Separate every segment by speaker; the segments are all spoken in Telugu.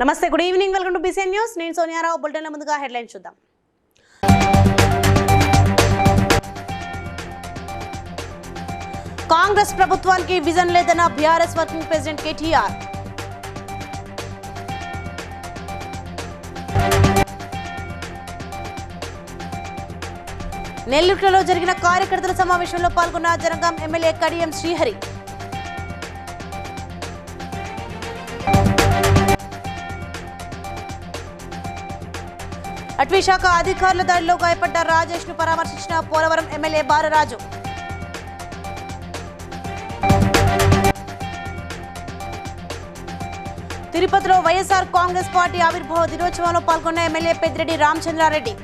Speaker 1: నమస్తే, good evening, welcome to BCN news. నేను సోనియారావు. బులెటిన్ల ముందుగా హెడ్లైన్స్ చూద్దాం. కాంగ్రెస్ ప్రభుత్వానికి విజన్ లేదన్న బీఆర్ఎస్ వర్కింగ్ ప్రెసిడెంట్ కేటీఆర్. నెల్లూరులో జరిగిన కార్యకర్తల సమావేశంలో పాల్గొన్న జనగాం ఎమ్మెల్యే కడియం శ్రీహరి. అటవీశాఖ అధికారుల దాడిలో గాయపడ్డ రాజేష్ ను పరామర్శించిన పోలవరం ఎమ్మెల్యే బాలరాజు. తిరుపతిలో వైఎస్ఆర్ కాంగ్రెస్ పార్టీ ఆవిర్భావ దినోత్సవంలో పాల్గొన్న ఎమ్మెల్యే పెద్దిరెడ్డి రామచంద్రారెడ్డి.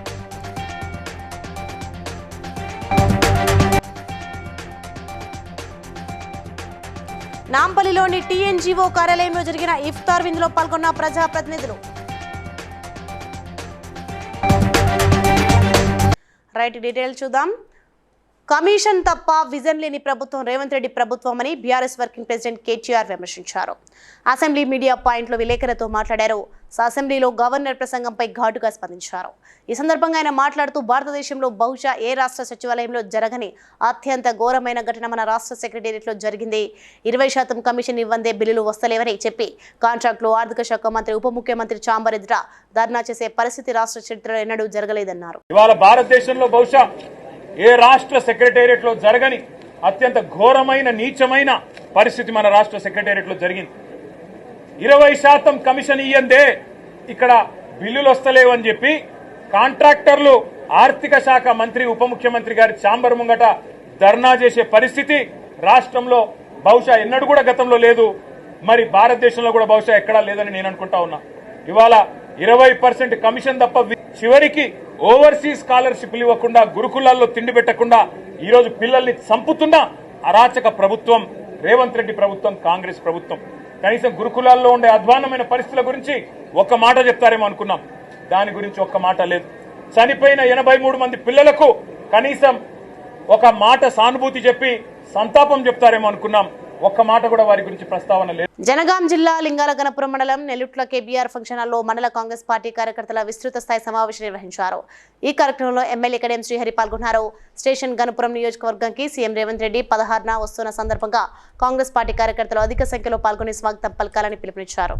Speaker 1: నాంపల్లిలోని టీఎన్జీఓ కార్యాలయంలో జరిగిన ఇఫ్తార్ విందులో పాల్గొన్న ప్రజాప్రతినిధులు. రైట్, డీటెయిల్స్ చూద్దాం. కమిషన్ తప్ప విజన్ లేని ప్రభుత్వం రేవంత్ రెడ్డి ప్రభుత్వం అని బీఆర్ఎస్ వర్కింగ్ ప్రెసిడెంట్ కేటీఆర్ విమర్శించారు. అసెంబ్లీ మీడియా పాయింట్లో విలేకరులతో మాట్లాడారు. అసెంబ్లీలో గవర్నర్ ప్రసంగంపై ఘాటుగా స్పందించారు. ఈ సందర్భంగా ఆయన మాట్లాడుతూ భారతదేశంలో బహుశా ఏ రాష్ట్ర సచివాలయంలో జరగని అత్యంత ఘోరమైన ఘటన మన రాష్ట్ర సెక్రటేరియట్లో జరిగింది. 20% కమిషన్ ఇవ్వందే బిల్లులు వస్తలేవని చెప్పి కాంట్రాక్టులు ఆర్థిక శాఖ మంత్రి ఉప ముఖ్యమంత్రి చాంబర్ ఎదుట ధర్నా చేసే పరిస్థితి రాష్ట్ర చరిత్రలో ఎన్నడూ జరగలేదన్నారు.
Speaker 2: ఇవాళ భారతదేశంలో బహుశా ఏ రాష్ట్ర సెక్రటేరియట్లో జరగని అత్యంత ఘోరమైన నీచమైన పరిస్థితి మన రాష్ట్ర సెక్రటేరియట్లో జరిగింది. 20% కమిషన్ ఇయ్యందే ఇక్కడ బిల్లులు వస్తలేవని చెప్పి కాంట్రాక్టర్లు ఆర్థిక శాఖ మంత్రి ఉప ముఖ్యమంత్రి గారి ఛాంబర్ ముంగట ధర్నా చేసే పరిస్థితి రాష్ట్రంలో బహుశా ఎన్నడూ కూడా గతంలో లేదు. మరి భారతదేశంలో కూడా బహుశా ఎక్కడా లేదని నేను అనుకుంటా ఉన్నా. ఇవాళ 20% కమిషన్ తప్ప చివరికి ఓవర్సీస్ స్కాలర్షిప్లు ఇవ్వకుండా గురుకులాల్లో తిండి పెట్టకుండా ఈరోజు పిల్లల్ని చంపుతున్న అరాచక ప్రభుత్వం రేవంత్ రెడ్డి ప్రభుత్వం, కాంగ్రెస్ ప్రభుత్వం. కనీసం గురుకులాల్లో ఉండే అధ్వాన్నమైన పరిస్థితుల గురించి ఒక్క మాట చెప్తారేమో అనుకున్నాం. దాని గురించి ఒక్క మాట లేదు. చనిపోయిన 83 మంది పిల్లలకు కనీసం ఒక మాట సానుభూతి చెప్పి సంతాపం చెప్తారేమో అనుకున్నాం. ఒక్క మాట కూడా వారి గురించి ప్రస్తావన లేదు.
Speaker 1: జనగాం జిల్లా లింగాల గణపురం మండలం నెల్లుట్ల కేబీఆర్ ఫంక్షన్ హాల్లో మండల కాంగ్రెస్ పార్టీ కార్యకర్తల విస్తృత స్థాయి సమావేశం నిర్వహించారు. ఈ కార్యక్రమంలో ఎమ్మెల్యే కడియం శ్రీహరి పాల్గొన్నారు. స్టేషన్ గణపురం నియోజకవర్గానికి సీఎం రేవంత్ రెడ్డి 16న వస్తున్న సందర్భంగా కాంగ్రెస్ పార్టీ కార్యకర్తలు అధిక సంఖ్యలో పాల్గొని స్వాగతం పలకాలని పిలుపునిచ్చారు.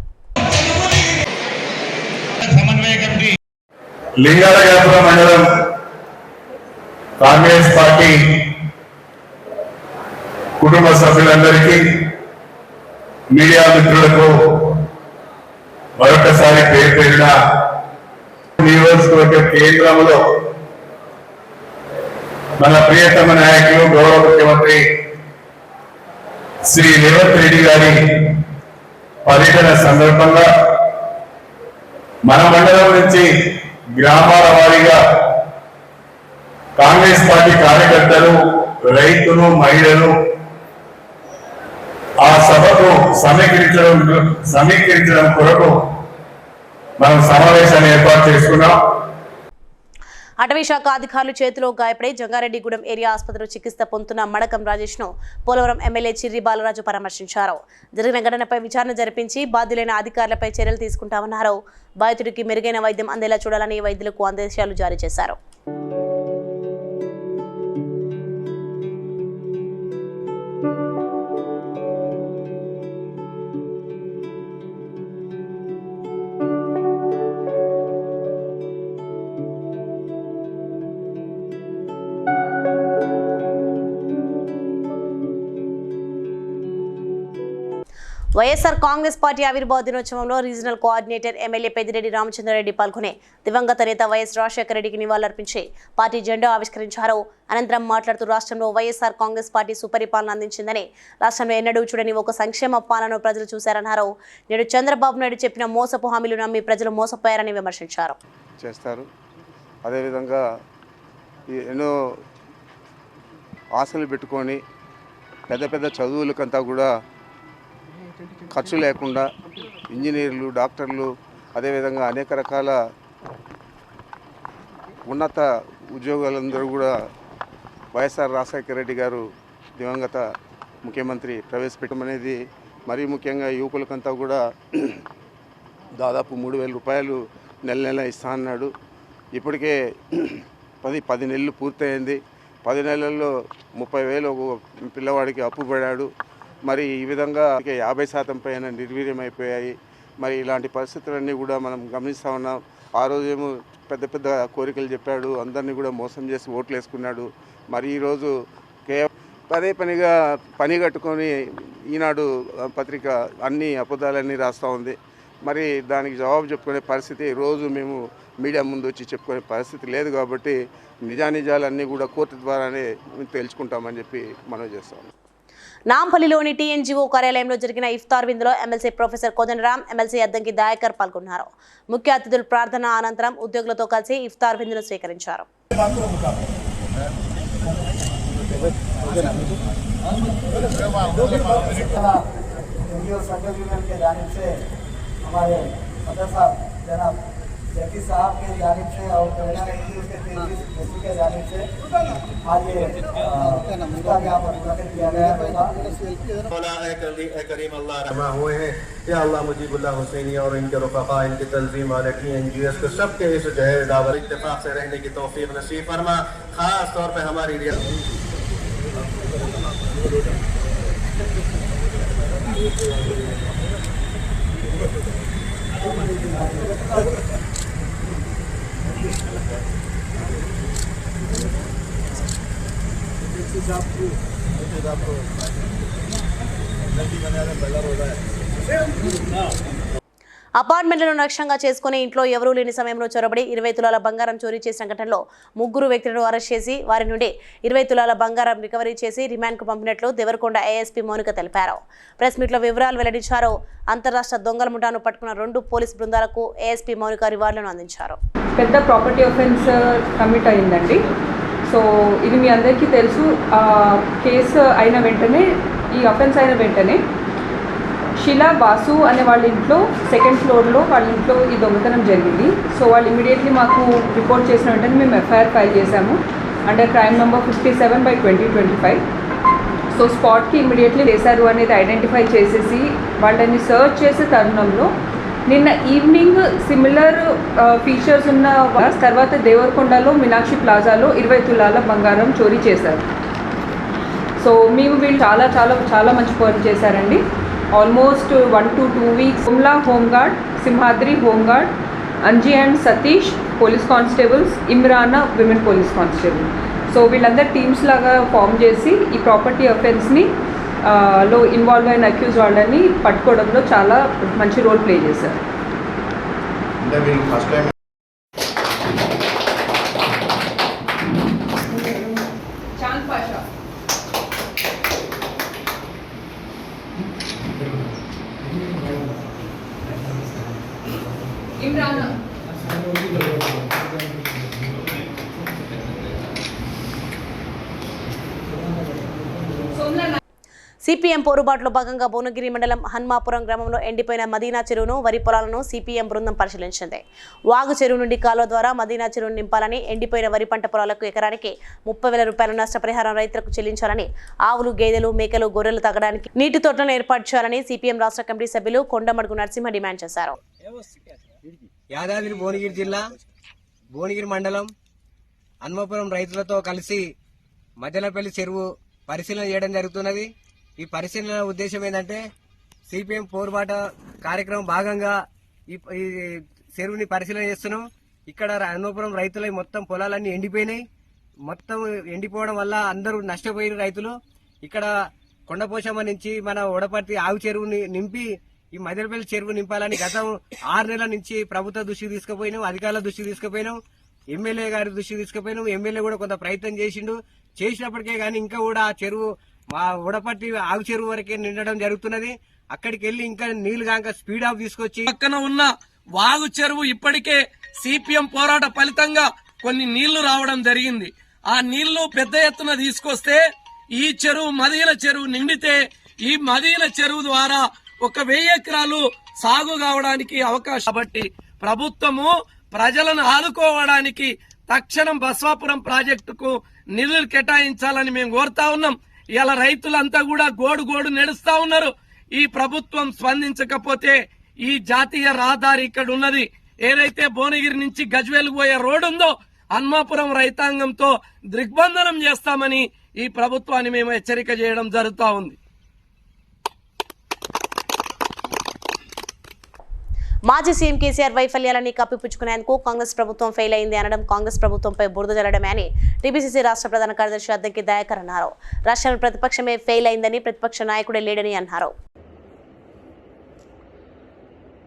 Speaker 3: లింగాల గణపురం మండలం కాంగ్రెస్ పార్టీ కుటుంబ సభ్యులందరికీ, మీడియా మిత్రులకు మరొకసారి పేరు పేరిన నియోజకవర్గ కేంద్రంలో మన ప్రియతమ నాయకులు గౌరవ ముఖ్యమంత్రి శ్రీ రేవంత్ రెడ్డి గారి పర్యటన సందర్భంగా మన మండలం నుంచి గ్రామాల వారీగా కాంగ్రెస్ పార్టీ కార్యకర్తలు, రైతులు, మహిళలు ఆ సభకు సమీకరించడం కొరకు మనం సమావేశాన్ని ఏర్పాటు చేసుకున్నాం.
Speaker 1: అటవీశాఖ అధికారులు చేతిలో గాయపడి జంగారెడ్డిగూడెం ఏరియా ఆసుపత్రిలో చికిత్స పొందుతున్న మడకం రాజేష్ ను పోలవరం ఎమ్మెల్యే చిర్రి బాలరాజు పరామర్శించారు. జరిగిన ఘటనపై విచారణ జరిపించి బాధ్యులైన అధికారులపై చర్యలు తీసుకుంటామన్నారు. బాధితుడికి మెరుగైన వైద్యం అందేలా చూడాలని వైద్యులకు ఆదేశాలు జారీ చేశారు. వైఎస్ఆర్ కాంగ్రెస్ పార్టీ ఆవిర్భావ దినోత్సవంలో regional coordinator MLA Peddireddy Ramachandra Reddy పాల్గొని దివంగత నేత వైఎస్ రాజశేఖర రెడ్డికి నివాళులర్పించి పార్టీ జెండా ఆవిష్కరించారు. అనంతరం మాట్లాడుతూ రాష్ట్రంలో వైఎస్ఆర్ కాంగ్రెస్ పార్టీ సుపరిపాలన అందించిందని, రాష్ట్రంలో ఎన్నడూ చూడని ఒక సంక్షేమ పాలనను ప్రజలు చూశారన్నారు. నేడు చంద్రబాబు నాయుడు చెప్పిన మోసపు హామీలు నమ్మి ప్రజలు మోసపోయారని విమర్శించారు.
Speaker 4: అదేవిధంగా ఎన్నో ఆశలు పెట్టుకొని పెద్ద పెద్ద చదువులకంతా కూడా ఖర్చు లేకుండా ఇంజనీర్లు, డాక్టర్లు, అదేవిధంగా అనేక రకాల ఉన్నత ఉద్యోగాలందరూ కూడా వైఎస్ఆర్ రాజశేఖర రెడ్డి గారు దివంగత ముఖ్యమంత్రి ప్రవేశపెట్టడం అనేది మరీ ముఖ్యంగా యువకులకంతా కూడా దాదాపు 3,000 రూపాయలు నెల నెల ఇస్తా అన్నాడు. ఇప్పటికే 10 నెలలు పూర్తయింది. 10 నెలల్లో 30,000 ఒక పిల్లవాడికి అప్పు పడాడు. మరి ఈ విధంగా 50% పైన నిర్వీర్యమైపోయాయి. మరి ఇలాంటి పరిస్థితులన్నీ కూడా మనం గమనిస్తూ ఉన్నాం. ఆ రోజేమో పెద్ద పెద్ద కోరికలు చెప్పాడు, అందరినీ కూడా మోసం చేసి ఓట్లు వేసుకున్నాడు. మరి ఈరోజు పనిగా పని కట్టుకొని ఈనాడు పత్రిక అన్ని అబద్ధాలన్నీ రాస్తూ ఉంది. మరి దానికి జవాబు చెప్పుకునే పరిస్థితి రోజు మేము మీడియా ముందు వచ్చి చెప్పుకునే పరిస్థితి లేదు. కాబట్టి నిజానిజాలన్నీ కూడా కోర్టు ద్వారానే తెలుసుకుంటామని చెప్పి మనవి చేస్తాం.
Speaker 1: నాంపల్లిలోని టీఎన్జీఓ కార్యాలయంలో జరిగిన ఇఫ్తార్ విందులో MLC professor Kodandaram, MLC Addanki Dayakar పాల్గొన్నారు. ముఖ్య అతిథులు ప్రార్థన అనంతరం ఉద్యోగులతో కలిసి ఇఫ్తార్ విందును స్వీకరించారు.
Speaker 5: जकी साहब के जानिब से और प्रेरणा व्यक्ति उसके तेजी के जानिब से आज ये ज्ञापन प्रकट किया गया है।
Speaker 6: हुए हैं या अल्लाह मुजीबुल्लाह हुसैनी और इनके रफ़क़ा, इनके तंजीम वाले TNGS को सबके इस जहर दावर इत्तेफाक से रहने की तौफीक नसीब फरमा। ख़ास तौर पर हमारी
Speaker 1: అపార్ట్మెంట్లను లక్ష్యంగా చేసుకుని ఇంట్లో ఎవరూ లేని సమయంలో చొరబడి 20 తులాల బంగారం చోరీ చేసిన ఘటనలో 3 వ్యక్తులను అరెస్ట్ చేసి వారి నుండి 20 తులాల బంగారం రికవరీ చేసి రిమాండ్కు పంపినట్లు దేవరకొండ ఏఎస్పీ మౌనిక తెలిపారు. ప్రెస్ మీట్లో వివరాలు వెల్లడించారు. అంతర్రాష్ట్ర దొంగల ముఠాను పట్టుకున్న 2 పోలీసు బృందాలకు ఏఎస్పీ మౌనిక రివార్డులను అందించారు.
Speaker 7: పెద్ద ప్రాపర్టీ ఆఫెన్స్ కమిట్ అయిందండి. సో ఇది మీ అందరికీ తెలుసు. కేసు అయిన వెంటనే, ఈ అఫెన్స్ అయిన వెంటనే షిలా బాసు అనే వాళ్ళ ఇంట్లో 2nd ఫ్లోర్లో వాళ్ళ ఇంట్లో ఈ దొంగతనం జరిగింది. సో వాళ్ళు ఇమీడియట్లీ మాకు రిపోర్ట్ చేసిన వెంటనే మేము ఎఫ్ఐఆర్ ఫైల్ చేశాము అండర్ క్రైమ్ నంబర్ 57/2025. సో స్పాట్కి ఇమీడియట్లీ వేశారు అనేది ఐడెంటిఫై చేసేసి వాళ్ళని సర్చ్ చేసే తరుణంలో నిన్న ఈవినింగ్ సిమిలర్ ఫీచర్స్ ఉన్న తర్వాత దేవరకొండలో మీనాక్షి ప్లాజాలో 20 తులాల బంగారం చోరీ చేశారు. సో మేము వీళ్ళు చాలా చాలా చాలా మంచి పని చేశారండి. Almost 1 to 2 weeks Kumla home guard, Simhadri home guard, Anji and Satish police constables, Imrana women police constable. So వీళ్ళందరూ టీమ్స్ లాగా ఫామ్ చేసి ఈ ప్రాపర్టీ అఫెన్స్ని లో ఇన్వాల్వ్ అయిన అక్యూజ్ వాళ్ళని పట్టుకోవడంలో చాలా మంచి రోల్ ప్లే చేశారు. చాంద్ పాషా, ఇమ్రానా,
Speaker 1: సిపిఎం పోరుబాటులో భాగంగా భువనగిరి మండలం హన్మాపురం గ్రామంలో ఎండిపోయిన మదీనా చెరువును, వరి పొలాలను సిపిఎం బృందం పరిశీలించింది. వాగు చెరువు నుండి కాలువ ద్వారా మదీనా చెరువును నింపాలని, ఎండిపోయిన వరి పంట పొలాలకు ఎకరానికి 30,000 రూపాయల నష్టపరిహారం రైతులకు చెల్లించాలని, ఆవులు, గేదెలు, మేకలు, గొర్రెలు తాగడానికి నీటి తోటలను ఏర్పాటు చేయాలని సిపిఎం రాష్ట్ర కమిటీ సభ్యులు కొండమడుగు నరసింహ డిమాండ్ చేశారు.
Speaker 8: యాదాద్రి భువనగిరి జిల్లా భువనగిరి మండలం హన్మాపురం రైతులతో కలిసి మదనపల్లి చెరువు పరిశీలన చేయడం జరుగుతున్నది. ఈ పరిశీలన ఉద్దేశం ఏంటంటే సిపిఎం పోరుబాట కార్యక్రమం భాగంగా ఈ చెరువుని పరిశీలన చేస్తున్నాం. ఇక్కడ హన్మాపురం రైతుల మొత్తం పొలాలన్నీ ఎండిపోయినాయి. మొత్తం ఎండిపోవడం వల్ల అందరూ నష్టపోయిన రైతులు. ఇక్కడ కొండపోశమ్మ నుంచి మన వడపర్తి ఆవు చెరువుని నింపి ఈ మదనపల్లి చెరువు నింపాలని గతం 6 నెలల నుంచి ప్రభుత్వ దృష్టికి తీసుకుపోయినాం, అధికారుల దృష్టికి తీసుకుపోయినాం, ఎమ్మెల్యే గారి దృష్టికి తీసుకుపోయినాం. ఎమ్మెల్యే కూడా కొంత ప్రయత్నం చేసినప్పటికే కానీ ఇంకా కూడా ఆ చెరువు మా ఉడపట్టి ఆగు చెరువు వరకే నిండడం జరుగుతున్నది. అక్కడికి వెళ్లి ఇంకా నీళ్లు కాక స్పీడ్ ఆఫ్ తీసుకొచ్చి
Speaker 9: పక్కన ఉన్న వాగు చెరువు ఇప్పటికే సిపిఎం పోరాట ఫలితంగా కొన్ని నీళ్లు రావడం జరిగింది. ఆ నీళ్లు పెద్ద ఎత్తున తీసుకొస్తే ఈ చెరువు మదీల చెరువు నిండితే ఈ మదీల చెరువు ద్వారా 1,000 ఎకరాలు సాగు కావడానికి అవకాశం. కాబట్టి ప్రభుత్వము ప్రజలను ఆదుకోవడానికి తక్షణం బస్వాపురం ప్రాజెక్టుకు నిధులు కేటాయించాలని మేము కోరుతా ఉన్నాం. ఇలా రైతులంతా కూడా గోడు నడుస్తా ఉన్నారు. ఈ ప్రభుత్వం స్పందించకపోతే ఈ జాతీయ రహదారి ఇక్కడ ఉన్నది. ఏదైతే భువనగిరి నుంచి గజ్వేల్ పోయే రోడ్డు ఉందో హన్మాపురం రైతాంగంతో దిగ్బంధనం చేస్తామని ఈ ప్రభుత్వాన్ని మేము హెచ్చరిక చేయడం జరుగుతూ ఉంది.
Speaker 1: మాజీ సీఎం కేసీఆర్ వైఫల్యాలని కప్పిపుచ్చుకునేందుకు కాంగ్రెస్ ప్రభుత్వం ఫెయిల్ అయింది అనడం కాంగ్రెస్ ప్రభుత్వంపై బురద జల్లడమే అని టీపీసీసీ రాష్ట్ర ప్రధాన కార్యదర్శి అద్దంకి దయాకర్ అన్నారు. రాష్ట్రంలో ప్రతిపక్షమే ఫెయిల్ అయిందని, ప్రతిపక్ష నాయకుడే లేడని అన్నారు.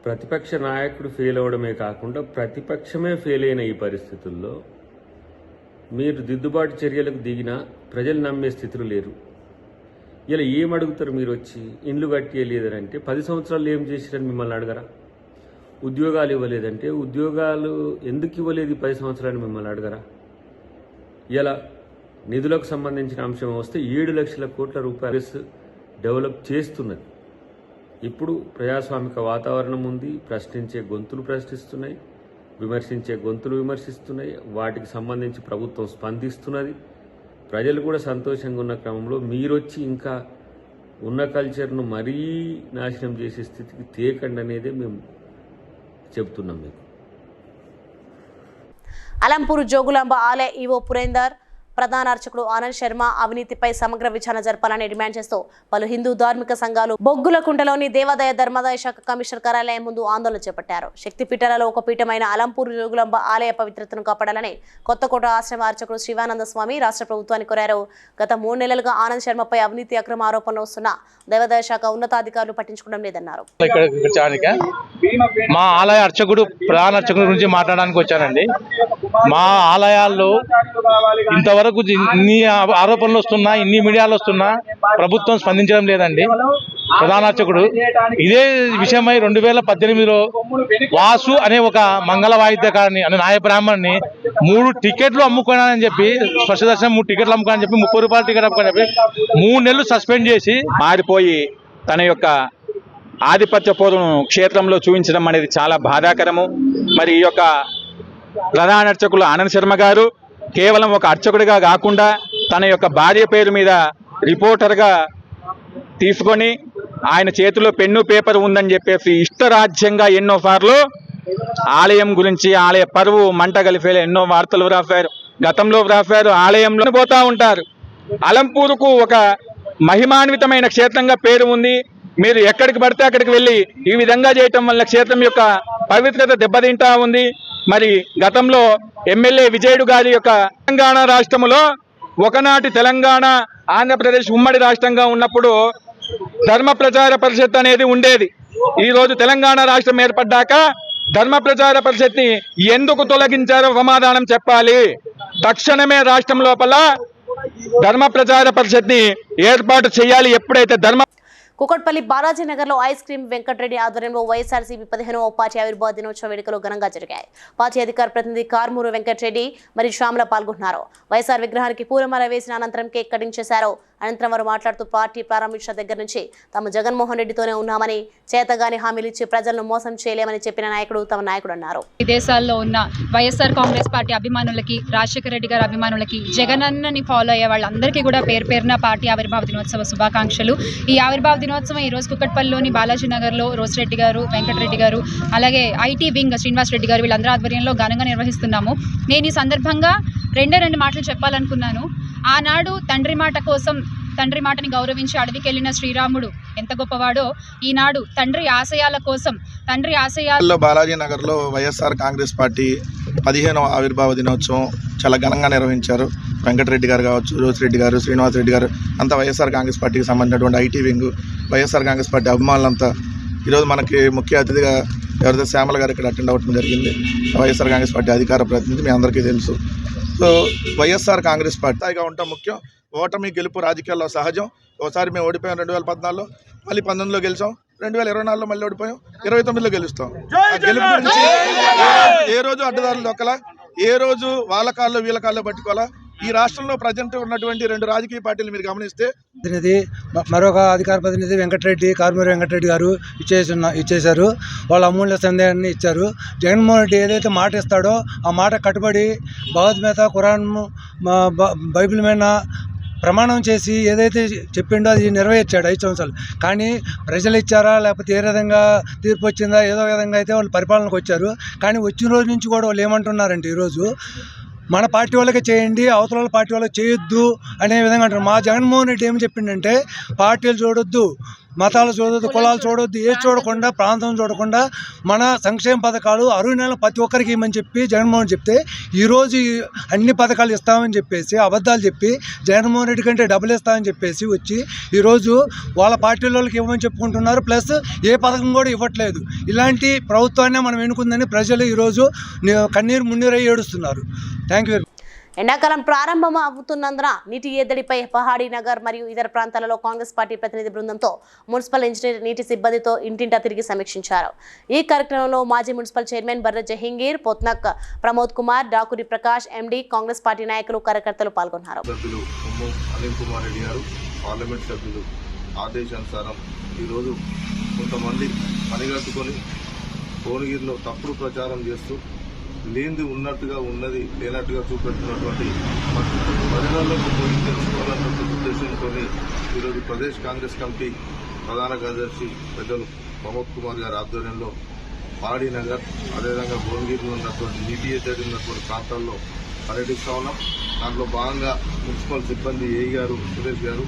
Speaker 10: ప్రతిపక్ష నాయకుడు ఫెయిల్ అవడమే కాకుండా ప్రతిపక్షమే ఫెయిల్ అయిన ఈ పరిస్థితుల్లో మీరు దిద్దుబాటు చర్యలకు దిగినా ప్రజలు నమ్మే స్థితిలో లేరు. ఇలా ఏం అడుగుతారు? మీరు వచ్చి ఇండ్లు కట్టేయలేదంటే 10 సంవత్సరాలు ఏం చేశారని మిమ్మల్ని అడగరా? ఉద్యోగాలు ఇవ్వలేదంటే ఉద్యోగాలు ఎందుకు ఇవ్వలేదు 10 సంవత్సరాలు మిమ్మల్ని అడగరా? ఇలా నిధులకు సంబంధించిన అంశం వస్తే 7 లక్షల కోట్ల రూపాయలు డెవలప్ చేస్తున్నది. ఇప్పుడు ప్రజాస్వామిక వాతావరణం ఉంది. ప్రశ్నించే గొంతులు ప్రశ్నిస్తున్నాయి, విమర్శించే గొంతులు విమర్శిస్తున్నాయి. వాటికి సంబంధించి ప్రభుత్వం స్పందిస్తున్నది. ప్రజలు కూడా సంతోషంగా ఉన్న క్రమంలో మీరొచ్చి ఇంకా ఉన్న కల్చర్ను మరీ నాశనం చేసే స్థితికి తేకండి అనేదే మేము చెబుతున్నాం మీకు.
Speaker 1: అలంపూర్ జోగులాంబ ఆలయ ఈవో పురేందర్, ప్రధాన అర్చకుడు ఆనంద్ శర్మ అవినీతిపై సమగ్ర విచారణ జరపాలని డిమాండ్ చేస్తూ పలు హిందూ ధార్మిక సంఘాలు బొగ్గులకుంటలోని దేవాదాయ ధర్మాదాయ శాఖ కమిషనర్ కార్యాలయం ముందు ఆందోళన చేపట్టారు. శక్తి పీఠాలలో ఒక పీఠమైన అలంపూర్ జోగులాంబ ఆలయ పవిత్రతను కాపాడాలని కొత్తకోట ఆశ్రమ అర్చకుడు శివానంద స్వామి రాష్ట్ర ప్రభుత్వాన్ని కోరారు. గత 3 నెలలుగా ఆనంద్ శర్మపై అవినీతి అక్రమ ఆరోపణలు వస్తున్న దేవాదాయ శాఖ ఉన్నతాధికారులు పట్టించుకోవడం లేదన్నారు.
Speaker 11: మా ఆలయ అర్చకుడు ప్రధాన అర్చకుడి గురించి మాట్లాడడానికి వచ్చానండి. మా ఆలయాల్లో ఇంతవరకు ఇన్ని ఆరోపణలు వస్తున్నా, ఇన్ని మీడియాలు వస్తున్నా ప్రభుత్వం స్పందించడం లేదండి. ప్రధాన అర్చకుడు ఇదే విషయమై 2018లో వాసు అనే ఒక మంగళ వాయిద్యకారిని అనే నాయ బ్రాహ్మణ్ని 3 టికెట్లు అమ్ముకున్నానని చెప్పి, స్పర్శ దర్శనం 3 టికెట్లు అమ్ముకోనని చెప్పి 30 రూపాయల టికెట్ అమ్ముకోని చెప్పి 3 నెలలు సస్పెండ్ చేసి
Speaker 12: మారిపోయి తన యొక్క ఆధిపత్య పోరును క్షేత్రంలో చూపించడం అనేది చాలా బాధాకరము. మరి ఈ యొక్క ప్రధాన అర్చకులు ఆనంద్ శర్మ గారు కేవలం ఒక అర్చకుడిగా కాకుండా తన యొక్క భార్య పేరు మీద రిపోర్టర్గా తీసుకొని ఆయన చేతిలో పెన్ను పేపర్ ఉందని చెప్పేసి ఇష్టరాజ్యంగా ఎన్నో సార్లు ఆలయం గురించి, ఆలయ పరువు మంట కలిపే ఎన్నో వార్తలు వ్రాసారు, గతంలో వ్రాసారు. ఆలయంలో పోతా ఉంటారు. అలంపూర్కు ఒక మహిమాన్వితమైన క్షేత్రంగా పేరు ఉంది. మీరు ఎక్కడికి పడితే అక్కడికి వెళ్ళి ఈ విధంగా చేయటం వల్ల క్షేత్రం యొక్క పవిత్రత దెబ్బతింటా ఉంది. మరి గతంలో ఎమ్మెల్యే విజయుడు గారి యొక్క తెలంగాణ రాష్ట్రంలో ఒకనాటి తెలంగాణ ఆంధ్రప్రదేశ్ ఉమ్మడి రాష్ట్రంగా ఉన్నప్పుడు ధర్మ ప్రచార పరిషత్ అనేది ఉండేది. ఈరోజు తెలంగాణ రాష్ట్రం ఏర్పడ్డాక ధర్మ ప్రచార పరిషత్ని ఎందుకు తొలగించారో సమాధానం చెప్పాలి. తక్షణమే రాష్ట్రం లోపల ధర్మ ప్రచార పరిషత్ని ఏర్పాటు చేయాలి. ఎప్పుడైతే
Speaker 1: కుకట్పల్లి బాలాజీ నగర్ లో ఐస్ క్రీమ్ వెంకటరెడ్డి ఆధ్వర్యంలో వైఎస్ఆర్సీపీ 15వ పార్టీ ఆవిర్భావ దినోత్సవ వేడుకలు ఘనంగా జరిగాయి. పార్టీ అధికార ప్రతినిధి కార్మూరు వెంకటరెడ్డి మరియు శ్యామల పాల్గొన్నారు. వైఎస్ఆర్ విగ్రహానికి పూలమాల వేసిన అనంతరం కేక్ కటింగ్ చేశారు. అనంతరం వారు మాట్లాడుతూ పార్టీ ప్రారంభించిన దగ్గర నుంచి తాము జగన్మోహన్ రెడ్డితోనే ఉన్నామని, చేతగాని హామీలు ఇచ్చి ప్రజలను మోసం చేయలేమని చెప్పిన నాయకుడు తమ నాయకుడు అన్నారు.
Speaker 13: విదేశాల్లో ఉన్న వైఎస్ఆర్ కాంగ్రెస్ పార్టీ అభిమానులకి, రాజశేఖర రెడ్డి గారి అభిమానులకి, జగనన్నని ఫాలో అయ్యే వాళ్ళందరికీ కూడా పేరున పార్టీ ఆవిర్భావ దినోత్సవ శుభాకాంక్షలు. ఈ ఆవిర్భావ దినోత్సవం ఈరోజు కుకట్పల్లిలోని బాలాజీ నగర్లో రోసిరెడ్డి గారు, వెంకటరెడ్డి గారు, అలాగే ఐటీ వింగ్ శ్రీనివాస్ రెడ్డి గారు వీళ్ళందరూ ఆధ్వర్యంలో ఘనంగా నిర్వహిస్తున్నాము. నేను ఈ సందర్భంగా 2 మాటలు చెప్పాలనుకున్నాను. ఆనాడు తండ్రి మాట కోసం, తండ్రి మాటని గౌరవించి అడవికి వెళ్ళిన శ్రీరాముడు ఎంత గొప్పవాడో, ఈనాడు తండ్రి ఆశయాల కోసం, తండ్రి ఆశయాల్లో
Speaker 14: బాలాజీ నగర్లో వైఎస్ఆర్ కాంగ్రెస్ పార్టీ 15వ ఆవిర్భావ దినోత్సవం చాలా ఘనంగా నిర్వహించారు. వెంకటరెడ్డి గారు కావచ్చు, రోసిరెడ్డి గారు, శ్రీనివాస్ రెడ్డి గారు అంతా వైఎస్ఆర్ కాంగ్రెస్ పార్టీకి సంబంధించినటువంటి IT wing, YSR Congress party అభిమానులంతా ఈరోజు మనకి ముఖ్య అతిథిగా ఎవరైతే శ్యామల గారు ఇక్కడ అటెండ్ అవ్వడం జరిగింది. వైఎస్ఆర్ కాంగ్రెస్ పార్టీ అధికార ప్రతినిధి, మీ అందరికీ తెలుసు. సో వైఎస్ఆర్ కాంగ్రెస్ పార్టీగా ఉండటం ముఖ్యం. ఓటమి గెలుపు రాజకీయాల్లో సహజం. ఒకసారి మేము ఓడిపోయాం 2014లో, మళ్ళీ 19లో గెలిచాం, 2024లో మళ్ళీ ఓడిపోయాం, 29లో గెలుస్తాం. ఆ గెలుపు గురించి ఏ రోజు అడ్డదారులు దొక్కలా, ఏ రోజు వాళ్ళ కాళ్ళు వీళ్ళ కాళ్ళు పట్టుకోవాలా. ఈ రాష్ట్రంలో ప్రజెంట్ ఉన్నటువంటి 2 రాజకీయ పార్టీలు మీరు గమనిస్తే
Speaker 5: మరొక అధికార ప్రతినిధి వెంకటరెడ్డి, కార్మూరి వెంకటరెడ్డి గారు ఇచ్చేశారు. వాళ్ళ అమూల్య సందేహాన్ని ఇచ్చారు. జగన్మోహన్ రెడ్డి ఏదైతే మాట ఇస్తాడో ఆ మాట కట్టుబడి భగవద్గీత, ఖురాన్, బైబిల్ మీద ప్రమాణం చేసి ఏదైతే చెప్పిండో అది నెరవేర్చాడు 5 సంవత్సరాలు. కానీ ప్రజలు ఇచ్చారా లేకపోతే ఏ విధంగా తీర్పు వచ్చిందా ఏదో విధంగా అయితే వాళ్ళు పరిపాలనకు వచ్చారు. కానీ వచ్చిన రోజు నుంచి కూడా వాళ్ళు ఏమంటున్నారంటే ఈరోజు మన పార్టీ వాళ్ళకే చేయండి, అవతల పార్టీ వాళ్ళకి చేయొద్దు అనే విధంగా అంటారు. మా జగన్మోహన్ రెడ్డి ఏమి చెప్పిండంటే పార్టీలు చూడొద్దు, మతాలు చూడొద్దు, కులాలు చూడొద్దు, ఏది చూడకుండా, ప్రాంతం చూడకుండా మన సంక్షేమ పథకాలు 60 నెలలు ప్రతి ఒక్కరికి ఇవ్వమని చెప్పి జగన్మోహన్ చెప్తే ఈరోజు అన్ని పథకాలు ఇస్తామని చెప్పేసి అబద్ధాలు చెప్పి జగన్మోహన్ రెడ్డి కంటే డబ్బులు ఇస్తామని చెప్పేసి వచ్చి ఈరోజు వాళ్ళ పార్టీ వాళ్ళకి ఇవ్వమని చెప్పుకుంటున్నారు. ప్లస్ ఏ పథకం కూడా ఇవ్వట్లేదు. ఇలాంటి ప్రభుత్వాన్ని మనం ఎన్నుకుందని ప్రజలు ఈరోజు కన్నీరు మున్నీరై ఏడుస్తున్నారు. Thank you.
Speaker 1: ఎండాకాలం ప్రారంభం అవుతున్నందున నీటి ఎద్దడిపై పహాడీ నగర్ మరియు ఇతర ప్రాంతాలలో కాంగ్రెస్ పార్టీ ప్రతినిధి బృందంతో మున్సిపల్ ఇంజనీర్ నీటి సిబ్బందితో ఇంటింటా తిరిగి సమీక్షించారు. ఈ కార్యక్రమంలో మాజీ మున్సిపల్ చైర్మన్ బర్ర జహంగీర్, పొత్నక్ ప్రమోద్ కుమార్, డాకురి ప్రకాష్, ఎండి, కాంగ్రెస్ పార్టీ నాయకులు, కార్యకర్తలు పాల్గొన్నారు.
Speaker 14: అనిల్ కుమార్ రెడ్డి గారు పార్లమెంట్ సభ్యులు ఆదేశానుసారం ఈరోజు కొంతమంది పనిగట్టుకొని భువనగిరిలో తప్పుడు ప్రచారం చేస్తూ లేనిది ఉన్నట్టుగా ఉన్నది లేనట్టుగా చూపెడుతున్నటువంటి ప్రజలకు పోయి తెలుసుకోవాలన్న ఉద్దేశంతో ఈరోజు ప్రదేశ్ కాంగ్రెస్ కమిటీ ప్రధాన కార్యదర్శి పెద్దలు ప్రమోద్ కుమార్ గారి ఆధ్వర్యంలో పహాడీ నగర్ అదేవిధంగా భువనగిరిలో ఉన్నటువంటి నీటి ఎద్దడి ఉన్నటువంటి ప్రాంతాల్లో పర్యటిస్తా ఉన్నాం. దాంట్లో భాగంగా మున్సిపల్ సిబ్బంది ఏఈ గారు సురేష్ గారు,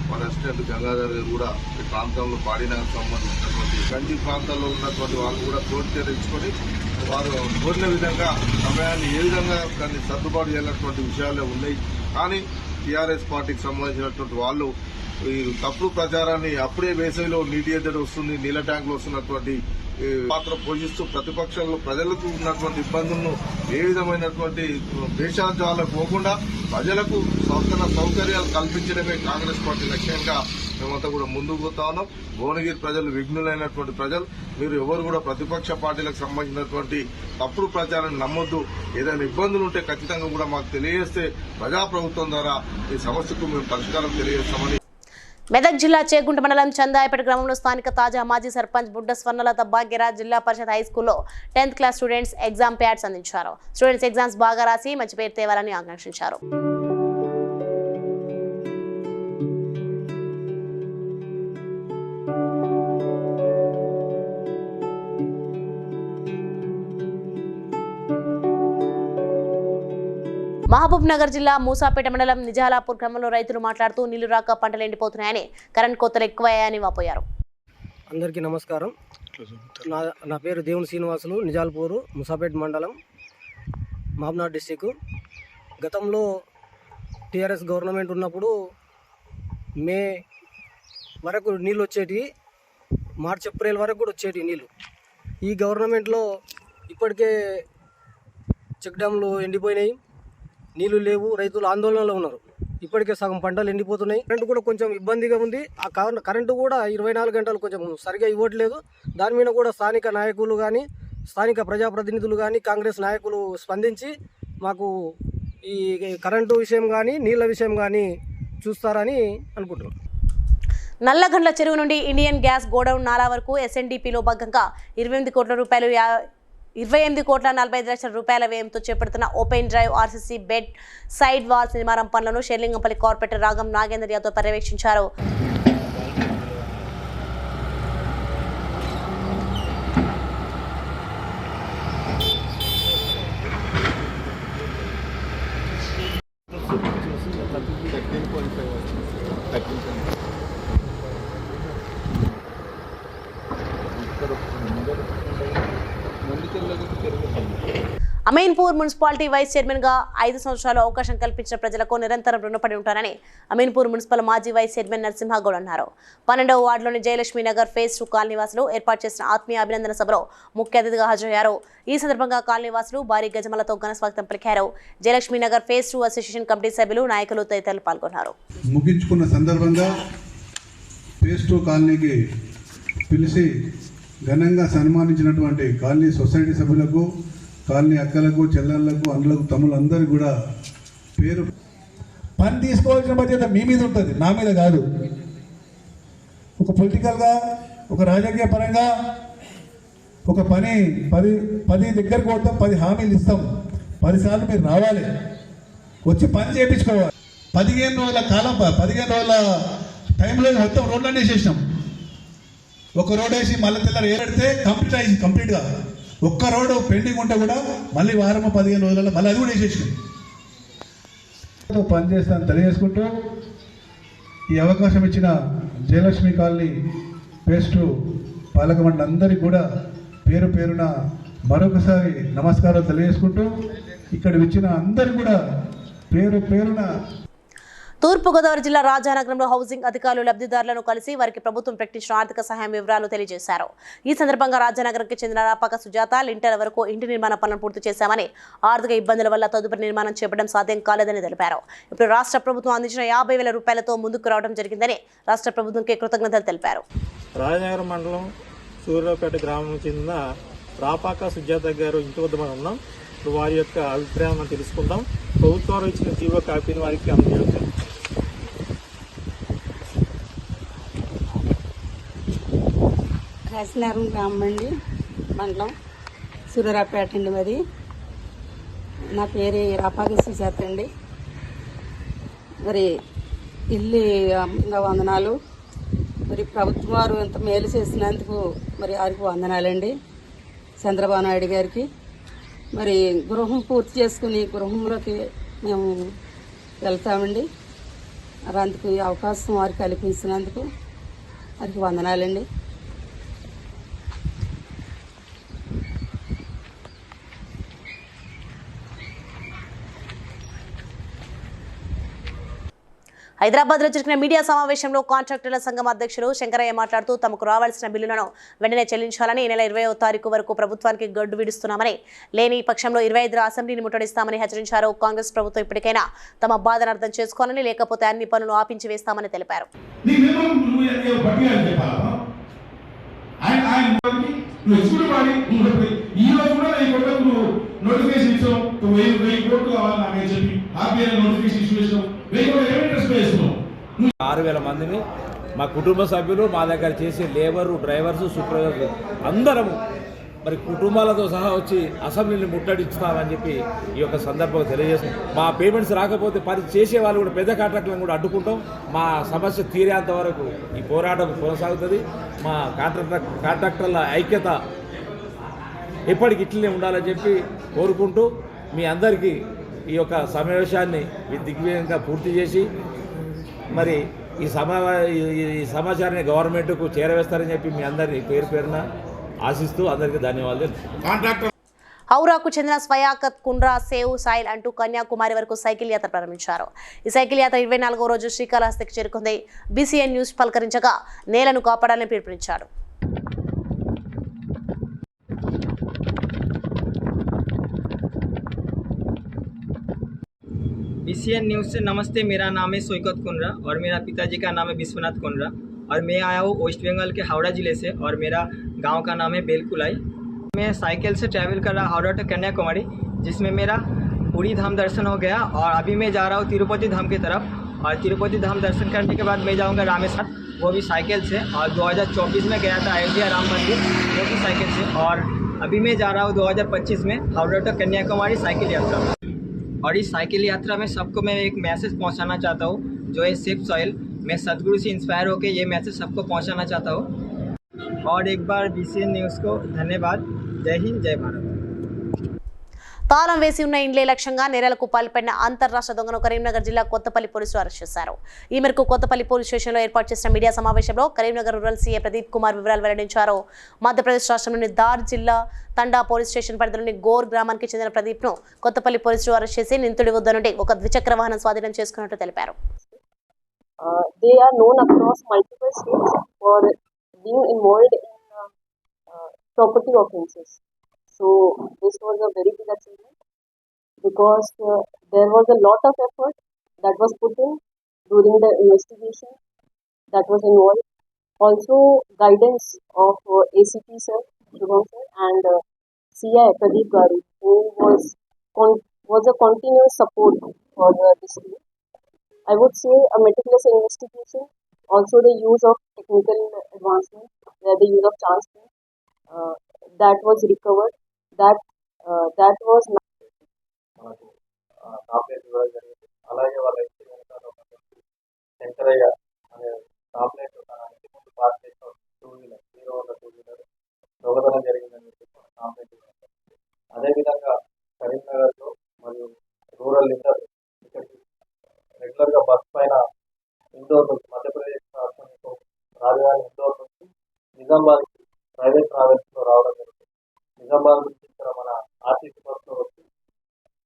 Speaker 14: మన అసిస్టెంట్ గంగాధర్ గారు కూడా ఈ ప్రాంతంలో పహాడీ నగర్ సంబంధించినటువంటి గంజి ప్రాంతాల్లో ఉన్నటువంటి వాళ్ళు కూడా తోడ్చరించుకొని వారు కోరిన విధంగా సమయాన్ని ఏ విధంగా దాన్ని సర్దుబాటు చేయాలన్నటువంటి విషయాలే ఉన్నాయి. కానీ టీఆర్ఎస్ పార్టీకి సంబంధించినటువంటి వాళ్ళు ఈ తప్పుడు ప్రచారాన్ని అప్పుడే వేసవిలో నీటి ఎద్దడి వస్తుంది, నీళ్ల ట్యాంకులు వస్తున్నటువంటి పాత్ర పోషిస్తూ ప్రతిపక్షంలో ప్రజలకు ఉన్నటువంటి ఇబ్బందులను ఏ విధమైనటువంటి దేశాంతాలకు పోకుండా ప్రజలకు సౌకర్యాలు కల్పించడమే కాంగ్రెస్ పార్టీ లక్ష్యంగా మేమంతా కూడా ముందుకు పోతా ఉన్నాం. భువనగిరి ప్రజలు విఘ్నులైనటువంటి ప్రజలు. మీరు ఎవరు కూడా ప్రతిపక్ష పార్టీలకు సంబంధించినటువంటి తప్పుడు ప్రచారాన్ని నమ్మొద్దు. ఏదైనా ఇబ్బందులు ఉంటే ఖచ్చితంగా కూడా మాకు తెలియజేస్తే ప్రజాప్రభుత్వం ద్వారా ఈ సమస్యకు మేము పరిష్కారం తెలియజేస్తామని.
Speaker 1: మెదక్ జిల్లా చేగుంట మండలం చందాయపేట గ్రామంలో స్థానిక తాజా మాజీ సర్పంచ్ బుడ్డ స్వర్ణలత భాగ్యరాజ్ జిల్లా పరిషత్ హైస్కూల్లో 10th class students exam pads అందించారు. స్టూడెంట్స్ ఎగ్జామ్స్ బాగా రాసి మంచి పేరు తేవాలని ఆకాంక్షించారు. మహబూబ్ నగర్ జిల్లా మూసాపేట మండలం నిజాలాపూర్ గ్రామంలో రైతులు మాట్లాడుతూ నీళ్లు రాక పంటలు ఎండిపోతున్నాయని, కరెంట్ కోతలు ఎక్కువయ్యాయని వాపోయారు.
Speaker 15: అందరికీ నమస్కారం. నా పేరు దేవుని శ్రీనివాసులు, నిజాల్పూరు, మూసాపేట మండలం, మహబూబ్నగర్ డిస్టిక్. గతంలో టీఆర్ఎస్ గవర్నమెంట్ ఉన్నప్పుడు మే వరకు నీళ్ళు వచ్చేటివి, మార్చి ఏప్రిల్ వరకు కూడా వచ్చేటివి నీళ్ళు. ఈ గవర్నమెంట్లో ఇప్పటికే చెక్ డ్యామ్లు ఎండిపోయినాయి, నీళ్లు లేవు, రైతులు ఆందోళనలో ఉన్నారు. ఇప్పటికే సగం పంటలు ఎండిపోతున్నాయి. కరెంటు కూడా కొంచెం ఇబ్బందిగా ఉంది. ఆ కరెంటు కూడా 24 గంటలు కొంచెం సరిగా ఇవ్వట్లేదు. దాని మీద కూడా స్థానిక నాయకులు కానీ, స్థానిక ప్రజాప్రతినిధులు కానీ, కాంగ్రెస్ నాయకులు స్పందించి మాకు ఈ కరెంటు విషయం కానీ నీళ్ళ విషయం కానీ చూస్తారని అనుకుంటున్నాం.
Speaker 1: నల్లగండ్ల చెరువు నుండి ఇండియన్ గ్యాస్ గోడౌన్ నాలా వరకు ఎస్ఎన్డిపిలో భాగంగా 28 కోట్ల రూపాయలు 28,45 లక్షల వ్యయంతో చేపడుతున్న open drive RCC bed side walls నిర్మాణం పనులను షేర్లింగంపల్లి కార్పొరేటర్ రాగం నాగేందర్ యాదవ్ పర్యవేక్షించారు. అమీన్పూర్ మున్సిపాలిటీ వైస్ చైర్మన్ గా 5 సంవత్సరాలు అవకాశం కల్పించిన ప్రజలకు నిరంతరం రుణపడి ఉంటారని అమీన్పూర్ మున్సిపల్ మాజీ వైస్ చైర్మన్ నరసింహగౌడ్ అన్నారు. 12వ వార్డులోని జయలక్ష్మి నగర్ ఫేజ్ 2 కాలనీవాసులు ఏర్పాటు చేసిన ఆత్మీయ అభినందన సభలో ముఖ్య అతిథిగా హాజరయ్యారు. ఈ సందర్భంగా కాలనీవాసులు భారీ గజమాలతో ఘన స్వాగతం పలికారు. Jayalakshmi Nagar phase 2 association committee సభ్యులు, నాయకులు తదితరులు పాల్గొన్నారు.
Speaker 16: ముగించుకున్న సందర్భంగా ఫేజ్ 2 కాలనీకి పిలిచి ఘనంగా సన్మానించినటువంటి కాలనీ సొసైటీ సభ్యులకు, కాలనీ అక్కలకు, చెల్లెళ్లకు, అన్నలకు, తమ్ముళ్ళందరికీ కూడా పేరు పని తీసుకోవాల్సిన బాధ్యత మీ మీద ఉంటుంది, నా మీద కాదు. ఒక పొలిటికల్గా, ఒక రాజకీయ పరంగా ఒక పని 10 దగ్గరకు పోతాం, 10 హామీలు ఇస్తాం, 10 సార్లు మీరు రావాలి, వచ్చి పని చేయించుకోవాలి. 15 రోజుల కాలం 15 రోజుల టైంలో మొత్తం రోడ్లన్నీ వేసేసినాం. ఒక రోడ్ వేసి మళ్ళీ తెల్లారు ఏరెడితే కంప్లీట్ అయింది. కంప్లీట్గా ఒక్క రోడ్డు పెండింగ్ ఉంటే కూడా మళ్ళీ వారం 15 రోజులలో మళ్ళీ అది కూడా వేసేసినాం. పనిచేస్తాను తెలియజేసుకుంటూ ఈ అవకాశం ఇచ్చిన జయలక్ష్మి కాలనీ ఫేజ్ 2 పాలక మండలి అందరికీ కూడా పేరు పేరున మరొకసారి నమస్కారాలు తెలియజేసుకుంటూ ఇక్కడ వచ్చిన అందరికీ కూడా పేరు పేరున.
Speaker 1: తూర్పుగోదావరి జిల్లా రాజానగరంలో హౌసింగ్ అధికారులు లబ్ధిదారులను కలిసి వారికి ప్రభుత్వం ప్రకటించిన ఆర్థిక సహాయం వివరాలు తెలియజేశారు. ఈ సందర్భంగా రాజానగరంకి చెందిన రాపాక సుజాత లింటల వరకు ఇంటి నిర్మాణ పనులను పూర్తి చేశామని, ఆర్థిక ఇబ్బందుల వల్ల తదుపరి నిర్మాణం చేపట్టడం సాధ్యం కాలేదని తెలిపారు. ఇప్పుడు రాష్ట్ర ప్రభుత్వం అందించిన 50,000 రూపాయలతో ముందుకు రావడం జరిగిందని రాష్ట్ర ప్రభుత్వంకి కృతజ్ఞతలు తెలిపారు.
Speaker 17: రాజానగరం మండలం సూర్యాపేట గ్రామం చెందిన రాపాక సుజాత గారు ఇంటి వద్ద మనం ఉన్నాం. వారి యొక్క అభిప్రాయం మనం తెలుసుకుందాం. ప్రభుత్వం ఇచ్చిన జీవో కాపీని వారికి అందజేస్తాం.
Speaker 18: రాజానగరం గ్రామం అండి, మండలం సూర్యాపేట అండి. మరి నా పేరు రాపాక సుజాత అండి. మరి ఇల్లు వందనాలు. మరి ప్రభుత్వం వారు ఇంత మేలు చేసినందుకు మరి వారికి వందనాలండి. చంద్రబాబు నాయుడు గారికి మరి గృహం పూర్తి చేసుకుని గృహంలోకి మేము వెళ్తామండి. మరి అందుకు ఈ అవకాశం వారికి కల్పించినందుకు వారికి వందనాలండి.
Speaker 1: హైదరాబాద్లో జరిగిన మీడియా సమావేశంలో కాంట్రాక్టర్ల సంఘం అధ్యక్షుడు శంకరయ్య మాట్లాడుతూ తమకు రావాల్సిన బిల్లులను వెంటనే చెల్లించాలని, ఈ నెల 20వ తారీఖు వరకు ప్రభుత్వానికి గడ్డు విడుస్తున్నామని, లేని పక్షంలో 25 అసెంబ్లీని ముట్టడిస్తామని హెచ్చరించారు. కాంగ్రెస్ ప్రభుత్వం ఇప్పటికైనా తమ బాధను అర్థం చేసుకోవాలని, లేకపోతే అన్ని పనులు ఆపించి వేస్తామని తెలిపారు.
Speaker 19: ఆరు 6,000 మందిని మా కుటుంబ సభ్యులు, మా దగ్గర చేసే లేబరు, డ్రైవర్స్, సూపర్వైజర్లు అందరము మరి కుటుంబాలతో సహా వచ్చి అసెంబ్లీని ముట్టడిస్తామని చెప్పి ఈ యొక్క సందర్భంగా తెలియజేస్తాం. మా పేమెంట్స్ రాకపోతే పని చేసే వాళ్ళు కూడా పెద్ద కాంట్రాక్టులను కూడా అడ్డుకుంటాం. మా సమస్య తీరేంత వరకు ఈ పోరాటం కొనసాగుతుంది. మా కాంట్రాక్టర్ల ఐక్యత ఎప్పటికి ఇట్లనే ఉండాలని చెప్పి కోరుకుంటూ మీ అందరికీ ఈ యొక్క సమావేశాన్ని దిగ్విజయంగా పూర్తి చేసి మరి ఈ సమాచారాన్ని గవర్నమెంట్కు చేరవేస్తారని చెప్పి మీ అందరినీ పేరు పేరున ఆశిస్తూ అందరికీ ధన్యవాదాలు.
Speaker 1: హౌరాకు చెందిన స్వయాకత్ కుండ్రా సేవ్ సాయిల్ అంటూ కన్యాకుమారి వరకు సైకిల్ యాత్ర ప్రారంభించారు. ఈ సైకిల్ యాత్ర 24వ రోజు శ్రీకాళహస్తికి చేరుకుంది. BCN న్యూస్ పలకరించగా నేలను కాపాడాలని పిలుపునిచ్చాడు.
Speaker 20: BCN न्यूज़ से नमस्ते। मेरा नाम है शौकत कुंद्रा और मेरा पिताजी का नाम है विश्वनाथ कुंद्रा और मैं आया हूँ वेस्ट बंगाल के हावड़ा ज़िले से और मेरा गांव का नाम है बेलकुलाई। मैं साइकिल से ट्रैवल कर रहा हावड़ा टू कन्याकुमारी, जिसमें मेरा पूरी धाम दर्शन हो गया और अभी मैं जा रहा हूँ तिरुपति धाम की तरफ। और तिरुपति धाम दर्शन करने के बाद मैं जाऊँगा रामेश्वर, वो भी साइकिल से। और 2024 में गया था अयोध्या राम मंदिर, वो भी साइकिल से। और अभी मैं जा रहा हूँ 2025 में हावड़ा टू कन्याकुमारी साइकिल यात्रा। और इस साइकिल यात्रा में सबको मैं एक मैसेज पहुंचाना चाहता हूं, जो है सेफ सॉइल। मैं सदगुरु से इंस्पायर होकर ये मैसेज सबको पहुंचाना चाहता हूं। और एक बार BCN न्यूज़ को धन्यवाद। जय हिंद, जय भारत।
Speaker 1: తాళం వేసి ఉన్న ఇండ్లే లక్ష్యంగా నేరాలకు పాల్పడిన అంతర్రాష్ట్ర దొంగను కరీంనగర్ జిల్లా కొత్తపల్లి పోలీసులు అరెస్ట్ చేశారు. ఈ మేరకు కొత్తపల్లి పోలీస్ స్టేషన్లో ఏర్పాటు చేసిన మీడియా సమావేశంలో కరీంనగర్ రూరల్ సీఏ ప్రదీప్ కుమార్ వివరాలు వెల్లడించారు. మధ్యప్రదేశ్ రాష్ట్రంలోని దార్ జిల్లా తండా పోలీస్ స్టేషన్ పరిధిలోని గోర్ గ్రామానికి చెందిన ప్రదీప్ను కొత్తపల్లి పోలీసులు అరెస్ట్ చేసి నిందితుడి వద్ద నుండి ఒక ద్విచక్ర వాహనం స్వాధీనం చేసుకున్నట్టు తెలిపారు.
Speaker 21: They are known across multiple states for being involved in property offences. So this was a very big achievement because there was a lot of effort that was put in during the investigation that was involved. Also guidance of ACP sir, Shubham sir, and CI Pradeep Garu, who was a continuous support for this team. I would say a meticulous investigation, also the use of technical advancement, the use of chance that was recovered. That was
Speaker 6: అలాగే వాళ్ళ శంకరయ్య అనే కాంప్లైంట్ తన ఇంటి ముందు పార్క్ చేసిన 2-వీలర్ హీరో హోండా 2-వీలర్ దొంగతనం జరిగిందని చెప్పి కాంప్లైంట్ ఇవ్వడం. అదేవిధంగా కరీంనగర్లో మరియు రూరల్ ఇద్దరు ఇక్కడికి రెగ్యులర్గా బస్ పైన ఇండోర్ నుంచి మధ్యప్రదేశ్ రాష్ట్రంలో రాజధాని ఇండోర్ నుంచి నిజామాబాద్ ప్రైవేట్ ట్రావెల్స్లో రావడం జరుగుతుంది. నిజామాబాద్ నుంచి ఇక్కడ మన ఆర్టీసీ బస్సులో వచ్చి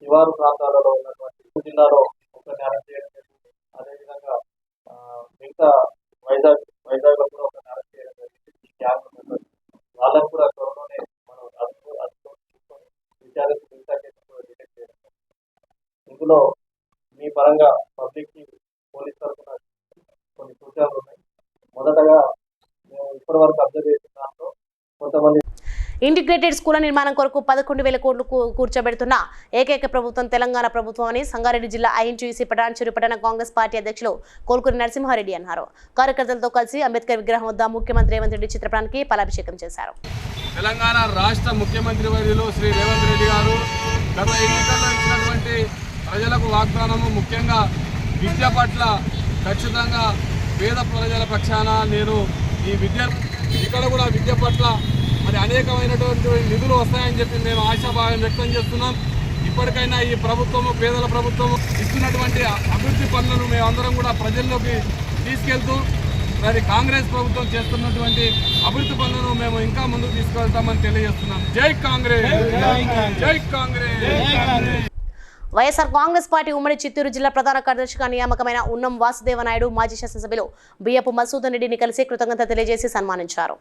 Speaker 6: శివారు ప్రాంతాలలో ఉన్నటువంటి జిల్లాలో ఒకరిని అరెస్ట్ చేయడం జరిగింది. అదేవిధంగా మిగతా వైజాగ్లో కూడా ఒకరిని అరెస్ట్ చేయడం జరిగింది. ఈ గ్యాంగ్ మెంబర్స్ వాళ్ళకు కూడా త్వరలోనే మనం అదుపులో తీసుకొని విచారించి మిగతా కేసులు కూడా డిటెక్ట్ చేయడం. ఇందులో మీ పరంగా పబ్లిక్కి పోలీస్ తరఫున కొన్ని సూచనలు ఉన్నాయి. మొదటగా మేము ఇప్పటి వరకు అబ్జర్వ్ చేసిన దాంట్లో కొంతమంది
Speaker 1: ఇంటిగ్రేటెడ్ స్కూల్ నిర్మాణం కొరకు 11,000 కోట్లు కూర్చోబెడుతున్న ఏకైక ప్రభుత్వం తెలంగాణ ప్రభుత్వం అని సంగారెడ్డి జిల్లా ఐఎన్టీయూసీ పటాన్చెరు పట్టణ కాంగ్రెస్ పార్టీ అధ్యక్షులు కోల్కూరి నరసింహారెడ్డి అన్నారు. కార్యకర్తలతో కలిసి అంబేద్కర్ విగ్రహం వద్ద ముఖ్యమంత్రి రేవంత్ రెడ్డి చిత్రపటానికి పాలాభిషేకం చేశారు.
Speaker 9: తెలంగాణ రాష్ట్ర ముఖ్యమంత్రి వర్యులు శ్రీ రేవంత్ రెడ్డి గారు గత ఎన్నికల్లో ఇచ్చినటువంటి ప్రజలకు వాగ్దానము, ముఖ్యంగా విద్య పట్ల ఖచ్చితంగా పేద ప్రజల పక్షాన నేను ఈ ఇక్కడ కూడా విద్య పట్ల మరి అనేకమైనటువంటి నిధులు వస్తాయని చెప్పి మేము ఆశాభావం వ్యక్తం చేస్తున్నాం. ఇప్పటికైనా ఈ ప్రభుత్వము, పేదల ప్రభుత్వము ఇస్తున్నటువంటి అభివృద్ధి పనులను మేమందరం కూడా ప్రజల్లోకి తీసుకెళ్తూ మరి కాంగ్రెస్ ప్రభుత్వం చేస్తున్నటువంటి అభివృద్ధి పనులను మేము ఇంకా ముందుకు తీసుకెళ్తామని తెలియజేస్తున్నాం. జై కాంగ్రెస్, జై కాంగ్రెస్.
Speaker 1: వైఎస్ఆర్ కాంగ్రెస్ పార్టీ ఉమ్మడి చిత్తూరు జిల్లా ప్రధాన కార్యదర్శిగా నియామకమైన ఉన్నం వాసుదేవ నాయుడు మాజీ శాసనసభ్యులు బియ్యపు మసూదన్ రెడ్డిని కలిసి కృతజ్ఞత తెలియజేసి సన్మానించారు.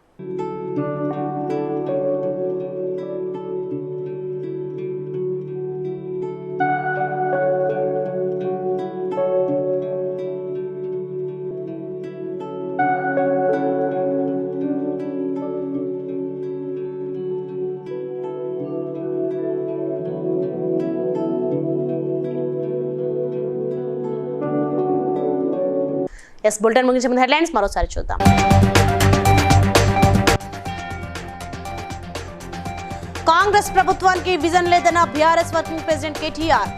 Speaker 1: బులెటిన్ ముగించే ముందు హెడ్లైన్స్ మరోసారి చూద్దాం. కాంగ్రెస్ ప్రభుత్వానికి విజన్ లేదన్న బీఆర్ఎస్ వర్కింగ్ ప్రెసిడెంట్ కేటీఆర్.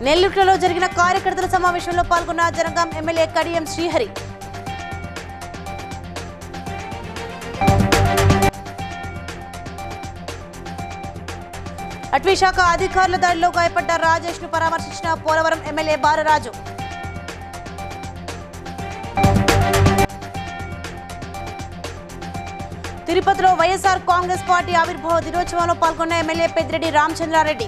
Speaker 1: నెల్లూరులో జరిగిన కార్యకర్తల సమావేశంలో పాల్గొన్న జనగాం ఎమ్మెల్యే కడియం శ్రీహరి. అటవీశాఖ అధికారుల దాడిలో గాయపడ్డ రాజేష్ ను పరామర్శించిన పోలవరం ఎమ్మెల్యే బాలరాజు. తిరుపతిలో వైఎస్ఆర్ కాంగ్రెస్ పార్టీ ఆవిర్భావ దినోత్సవంలో పాల్గొన్న ఎమ్మెల్యే పెద్దిరెడ్డి రామచంద్రారెడ్డి.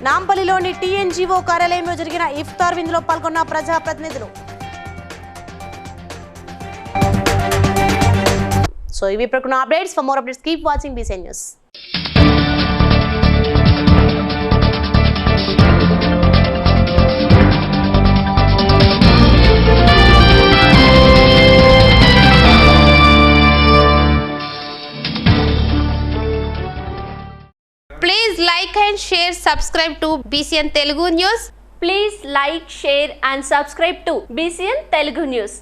Speaker 1: నాంపల్లిలోని టీఎన్జీఓ కార్యాలయంలో జరిగిన ఇఫ్తార్ విందులో పాల్గొన్న ప్రజాప్రతినిధులు. So, if you have updates, for more updates, keep watching BCN News.
Speaker 2: Please like and share, subscribe to BCN Telugu News.
Speaker 22: Please like, share and subscribe to BCN Telugu News.